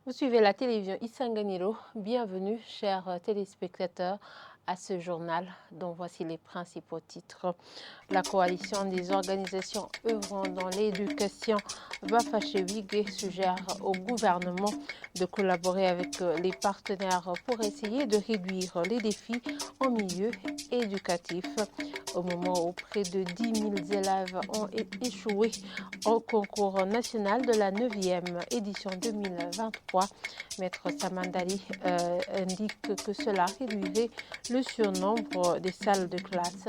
Vous suivez la télévision Isanganiro. Bienvenue, chers téléspectateurs, à ce journal dont voici les principaux titres. La coalition des organisations œuvrant dans l'éducation Bafachewigé suggère au gouvernement de collaborer avec les partenaires pour essayer de réduire les défis en milieu éducatif. Au moment où près de 10 000 élèves ont échoué au concours national de la 9e édition 2023, Maître Samandari indique que cela réduirait le surnombre des salles de classe.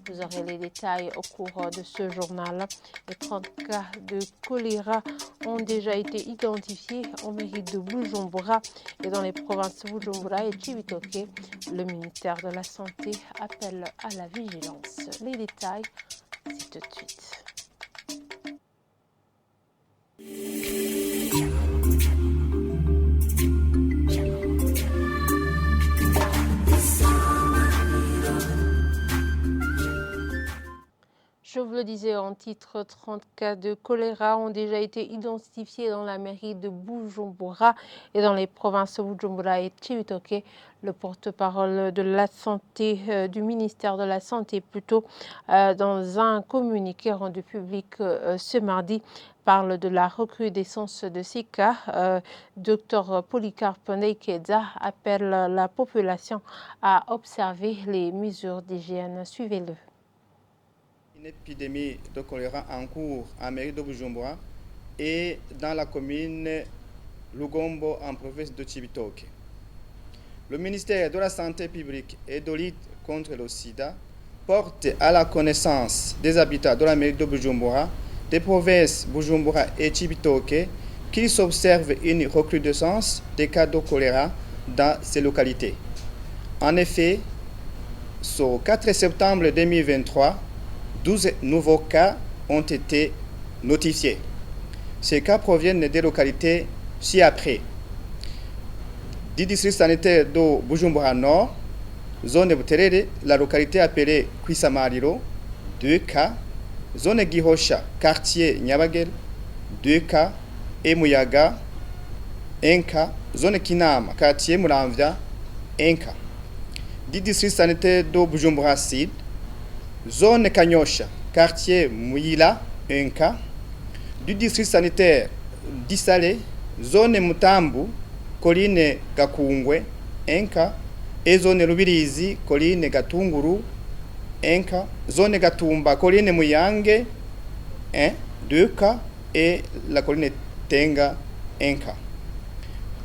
Vous aurez les détails au cours de ce journal. Les 30 cas de choléra ont déjà été identifiés en mairie de Bujumbura et dans les provinces Bujumbura et Cibitoke. Le ministère de la Santé appelle à la vigilance. Les détails, c'est tout de suite. Je vous le disais en titre, 30 cas de choléra ont déjà été identifiés dans la mairie de Bujumbura et dans les provinces Bujumbura et Cibitoke. Le porte-parole de la santé, du ministère de la Santé plutôt, dans un communiqué rendu public ce mardi, parle de la recrudescence de ces cas. Dr Polycarpe Ndeikeza appelle la population à observer les mesures d'hygiène. Suivez-le. Une épidémie de choléra en cours en mairie de Bujumbura et dans la commune Lugombo en province de Cibitoke. Le ministère de la Santé publique et de lutte contre le sida porte à la connaissance des habitants de la mairie de Bujumbura, des provinces Bujumbura et Cibitoke, qu'il s'observe une recrudescence des cas de choléra dans ces localités. En effet, ce 4 septembre 2023, 12 nouveaux cas ont été notifiés. Ces cas proviennent des localités ci-après. Du district sanitaire de Bujumbura Nord, zone Buterere, la localité appelée Kwisamariro, 2 cas. Zone Gihosha, quartier Nyabagel, 2 cas. Et Muyaga, 1 cas. Zone Kinama, quartier Muramvya, 1 cas. Du district sanitaire de Bujumbura Sud, zone Kanyosha, quartier Mouila, 1 cas. Du district sanitaire d'Issale, zone Mutambu, colline Gakungwe, 1 cas. Et zone Rubirizi, colline Gatunguru, 1 cas. Zone Gatumba, colline Muyange, 2 cas. Et la colline Tenga, 1 cas.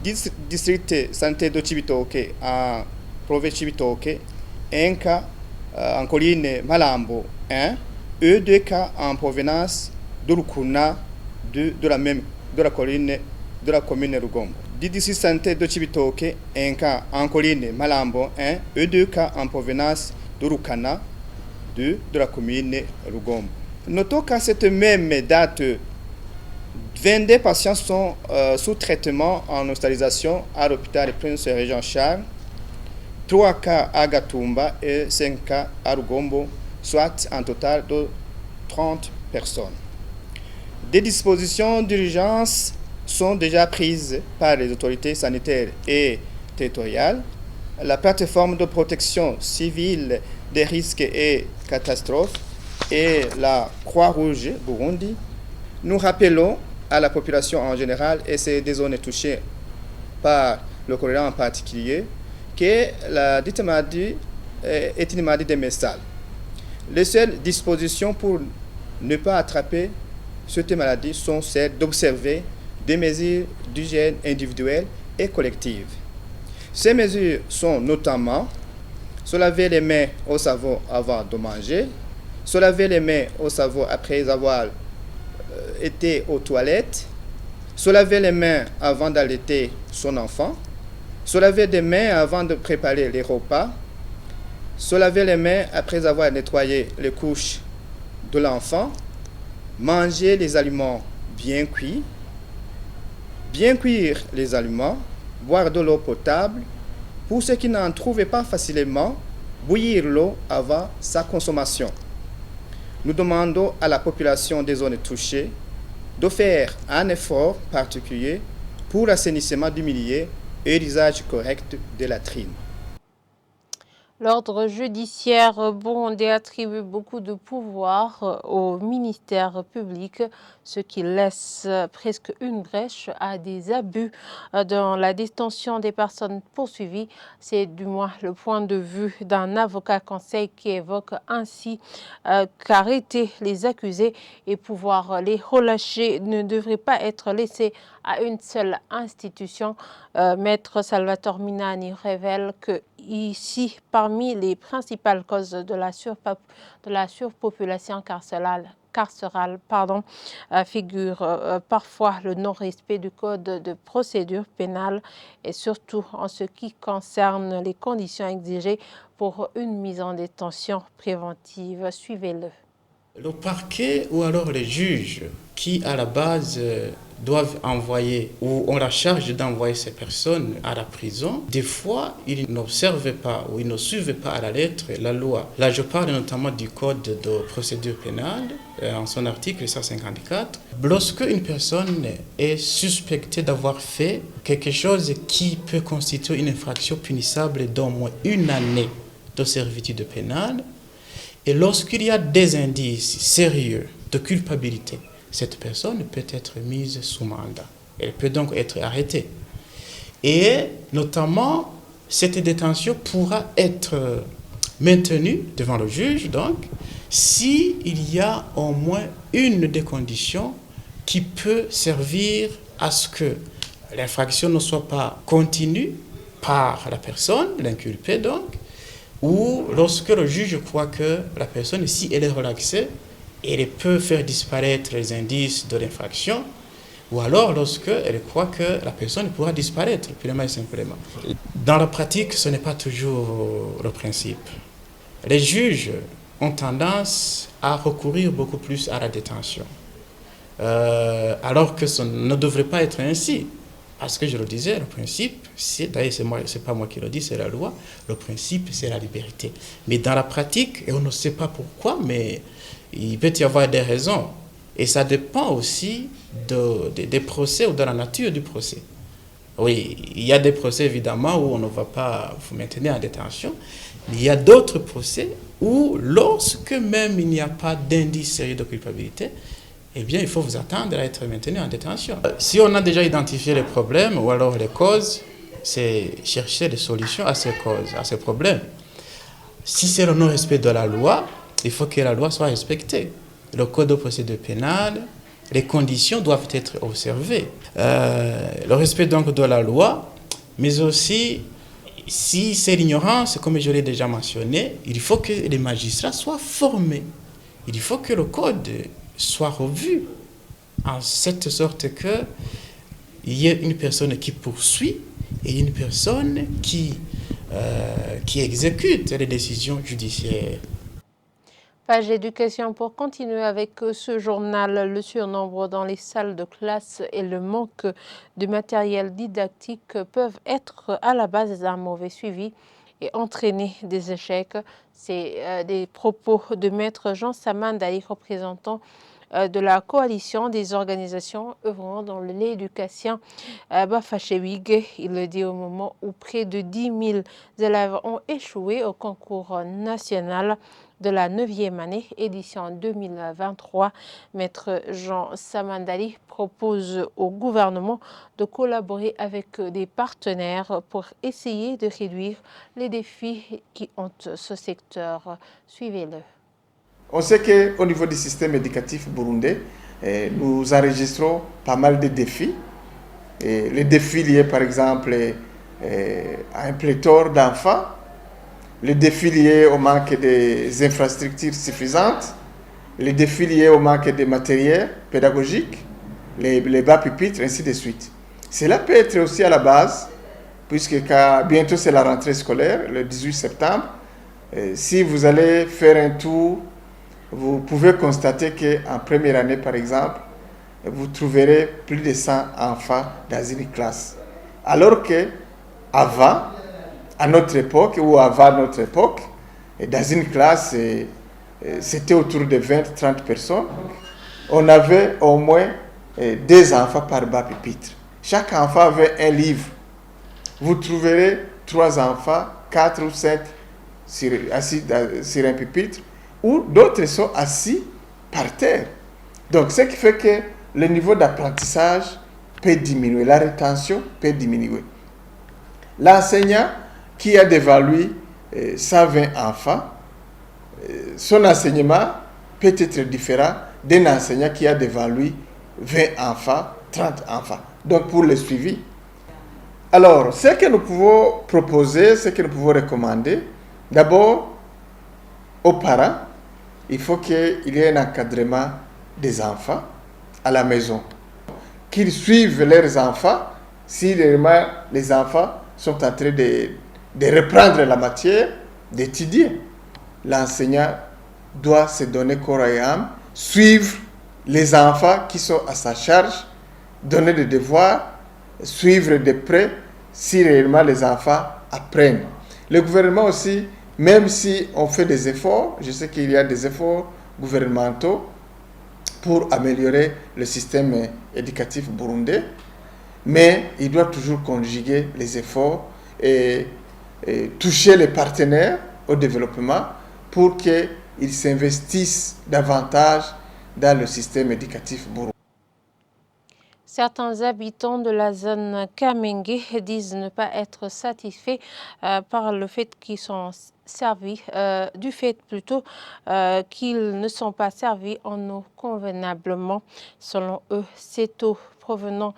District sanitaire de Cibitoke, en province Cibitoke, 1 cas. En colline Malambo, 1, et 2 cas en provenance de Rukuna de la colline de la commune Rugombo. Du district sanitaire de Cibitoke, 1 cas en colline Malambo, 1, et 2 cas en provenance de Rukana de la commune Rugombo. Notons qu'à cette même date, 22 patients sont sous traitement en hospitalisation à l'hôpital Prince Région Charles, 3 cas à Gatumba et 5 cas à Rugombo, soit un total de 30 personnes. Des dispositions d'urgence sont déjà prises par les autorités sanitaires et territoriales. La plateforme de protection civile des risques et catastrophes et la Croix-Rouge Burundi. Nous rappelons à la population en général et c'est des zones touchées par le choléra en particulier que la dite maladie est une maladie démersale. Les seules dispositions pour ne pas attraper cette maladie sont celles d'observer des mesures d'hygiène individuelle et collective. Ces mesures sont notamment se laver les mains au savon avant de manger, se laver les mains au savon après avoir été aux toilettes, se laver les mains avant d'allaiter son enfant, se laver les mains avant de préparer les repas, se laver les mains après avoir nettoyé les couches de l'enfant, manger les aliments bien cuire les aliments, boire de l'eau potable. Pour ceux qui n'en trouvaient pas facilement, bouillir l'eau avant sa consommation. Nous demandons à la population des zones touchées de faire un effort particulier pour l'assainissement du milieu et l'usage correct de la latrines. L'ordre judiciaire burundais attribue beaucoup de pouvoir au ministère public, ce qui laisse presque une brèche à des abus dans la détention des personnes poursuivies. C'est du moins le point de vue d'un avocat conseil qui évoque ainsi qu'arrêter les accusés et pouvoir les relâcher ne devrait pas être laissé à une seule institution. Maître Salvatore Minani révèle que ici, parmi les principales causes de la surpopulation carcérale, figure parfois le non-respect du code de procédure pénale et surtout en ce qui concerne les conditions exigées pour une mise en détention préventive. Suivez-le. Le parquet ou alors les juges qui à la base doivent envoyer ou ont la charge d'envoyer ces personnes à la prison, des fois ils n'observent pas ou ils ne suivent pas à la lettre la loi. Là je parle notamment du code de procédure pénale en son article 154. Lorsque une personne est suspectée d'avoir fait quelque chose qui peut constituer une infraction punissable d'au moins 1 année de servitude pénale, et lorsqu'il y a des indices sérieux de culpabilité, cette personne peut être mise sous mandat. Elle peut donc être arrêtée. Et notamment, cette détention pourra être maintenue devant le juge, donc, s'il y a au moins une des conditions qui peut servir à ce que l'infraction ne soit pas continue par la personne, l'inculpé donc, ou lorsque le juge croit que la personne, si elle est relaxée, elle peut faire disparaître les indices de l'infraction, ou alors lorsqu'elle croit que la personne pourra disparaître, purement et simplement. Dans la pratique, ce n'est pas toujours le principe. Les juges ont tendance à recourir beaucoup plus à la détention, alors que ce ne devrait pas être ainsi. Parce que je le disais, le principe, d'ailleurs c'est pas moi qui le dis, c'est la loi, le principe c'est la liberté. Mais dans la pratique, et on ne sait pas pourquoi, mais il peut y avoir des raisons. Et ça dépend aussi des procès ou de la nature du procès. Oui, il y a des procès évidemment où on ne va pas vous maintenir en détention, mais il y a d'autres procès où lorsque même il n'y a pas d'indice sérieux de culpabilité, eh bien, il faut vous attendre à être maintenu en détention. Si on a déjà identifié les problèmes ou alors les causes, c'est chercher des solutions à ces causes, à ces problèmes. Si c'est le non-respect de la loi, il faut que la loi soit respectée. Le code de procédure pénale, les conditions doivent être observées. Le respect donc de la loi, mais aussi, si c'est l'ignorance, comme je l'ai déjà mentionné, il faut que les magistrats soient formés. Il faut que le code soit revu en cette sorte que il y ait une personne qui poursuit et une personne qui exécute les décisions judiciaires. Page éducation pour continuer avec ce journal. Le surnombre dans les salles de classe et le manque de matériel didactique peuvent être à la base d'un mauvais suivi et entraîner des échecs. C'est des propos de maître Jean Samandali, représentant de la coalition des organisations œuvrant dans l'éducation Bafachewig. Il le dit au moment où près de 10 000 élèves ont échoué au concours national de la 9e année, édition 2023. Maître Jean Samandali propose au gouvernement de collaborer avec des partenaires pour essayer de réduire les défis qui hantent ce secteur. Suivez-le. On sait qu'au niveau du système éducatif burundais, nous enregistrons pas mal de défis. Les défis liés par exemple à un pléthore d'enfants, les défis liés au manque des infrastructures suffisantes, les défis liés au manque de matériel pédagogique, les bas pupitres, ainsi de suite. Cela peut être aussi à la base, puisque bientôt c'est la rentrée scolaire, le 18 septembre. Si vous allez faire un tour, vous pouvez constater qu'en première année, par exemple, vous trouverez plus de 100 enfants dans une classe. Alors qu'avant, à notre époque, ou avant notre époque, dans une classe, c'était autour de 20-30 personnes. On avait au moins 2 enfants par bas pupitre. chaque enfant avait un livre. Vous trouverez 3 enfants, 4 ou 7 assis sur un pupitre, ou d'autres sont assis par terre. Donc, ce qui fait que le niveau d'apprentissage peut diminuer, la rétention peut diminuer. L'enseignant qui a devant lui 120 enfants, son enseignement peut être différent d'un enseignant qui a devant lui 20 enfants, 30 enfants. Donc, pour le suivi. Alors, ce que nous pouvons proposer, ce que nous pouvons recommander, d'abord, aux parents, il faut qu'il y ait un encadrement des enfants à la maison. Qu'ils suivent leurs enfants si réellement les enfants sont en train de reprendre la matière, d'étudier. L'enseignant doit se donner corps et âme, suivre les enfants qui sont à sa charge, donner des devoirs, suivre de près si réellement les enfants apprennent. Le gouvernement aussi, même si on fait des efforts, je sais qu'il y a des efforts gouvernementaux pour améliorer le système éducatif burundais, mais il doit toujours conjuguer les efforts et toucher les partenaires au développement pour qu'ils s'investissent davantage dans le système éducatif burundais. Certains habitants de la zone Kamenge disent ne pas être satisfaits par le fait qu'ils sont servis, du fait plutôt qu'ils ne sont pas servis en eau convenablement. Selon eux, cette eau provenant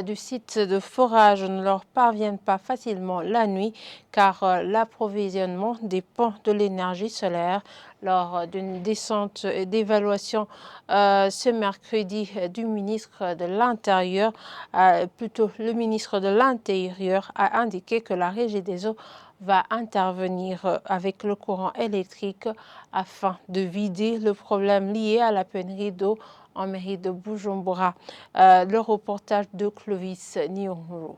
du site de forage ne leur parviennent pas facilement la nuit car l'approvisionnement dépend de l'énergie solaire. Lors d'une descente d'évaluation ce mercredi du ministre de l'Intérieur, le ministre de l'Intérieur a indiqué que la Régie des eaux va intervenir avec le courant électrique afin de vider le problème lié à la pénurie d'eau en mairie de Bujumbura. Le reportage de Clovis Nyonguru.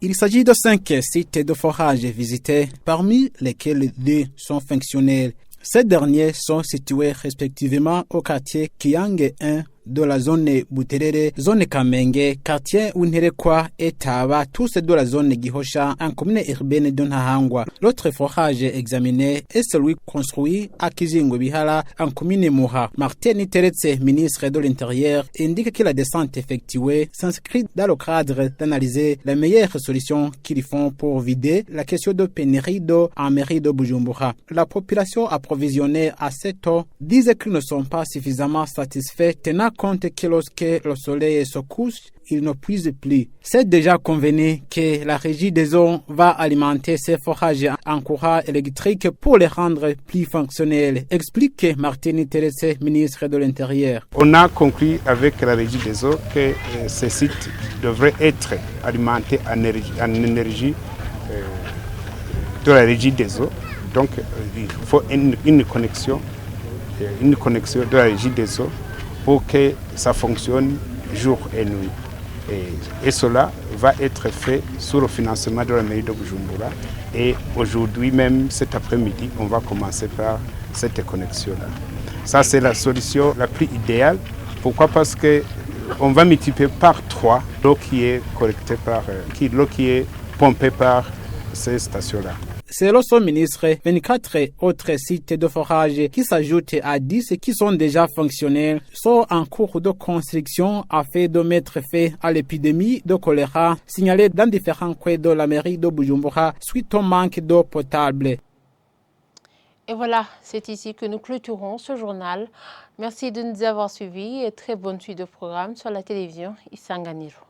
Il s'agit de 5 sites de forage visités, parmi lesquels 2 sont fonctionnels. Ces derniers sont situés respectivement au quartier Kiange 1 de la zone Buterere, zone Kamenge, quartier Unherekwa et Taba, tous de la zone Gihosha, en commune urbaine de Nahangwa. L'autre forage examiné est celui construit à Kizingo Bihala, en commune Moha. Martin Teretse, ministre de l'Intérieur, indique que la descente effectuée s'inscrit dans le cadre d'analyser les meilleures solutions qu'ils font pour vider la question de pénurie d'eau en mairie de Bujumbura. La population approvisionnée à cette eau disent qu'ils ne sont pas suffisamment satisfaits tenant compte que lorsque le soleil se couche, il ne puise plus. C'est déjà convenu que la régie des eaux va alimenter ces forages en courant électrique pour les rendre plus fonctionnels, explique Martine Terese, ministre de l'Intérieur. On a conclu avec la régie des eaux que ces sites devraient être alimentés en énergie de la régie des eaux. Donc il faut une connexion de la régie des eaux pour que ça fonctionne jour et nuit. Et cela va être fait sous le financement de la mairie de Bujumbura. Et aujourd'hui même, cet après-midi, on va commencer par cette connexion-là. Ça, c'est la solution la plus idéale. Pourquoi? Parce qu'on va multiplier par 3 l'eau qui est collectée l'eau qui est pompée par ces stations-là. Selon son ministre, 24 autres sites de forage qui s'ajoutent à 10 qui sont déjà fonctionnels sont en cours de construction afin de mettre fin à l'épidémie de choléra signalée dans différents coins de la mairie de Bujumbura suite au manque d'eau potable. Et voilà, c'est ici que nous clôturons ce journal. Merci de nous avoir suivis et très bonne suite de programme sur la télévision Isanganiro.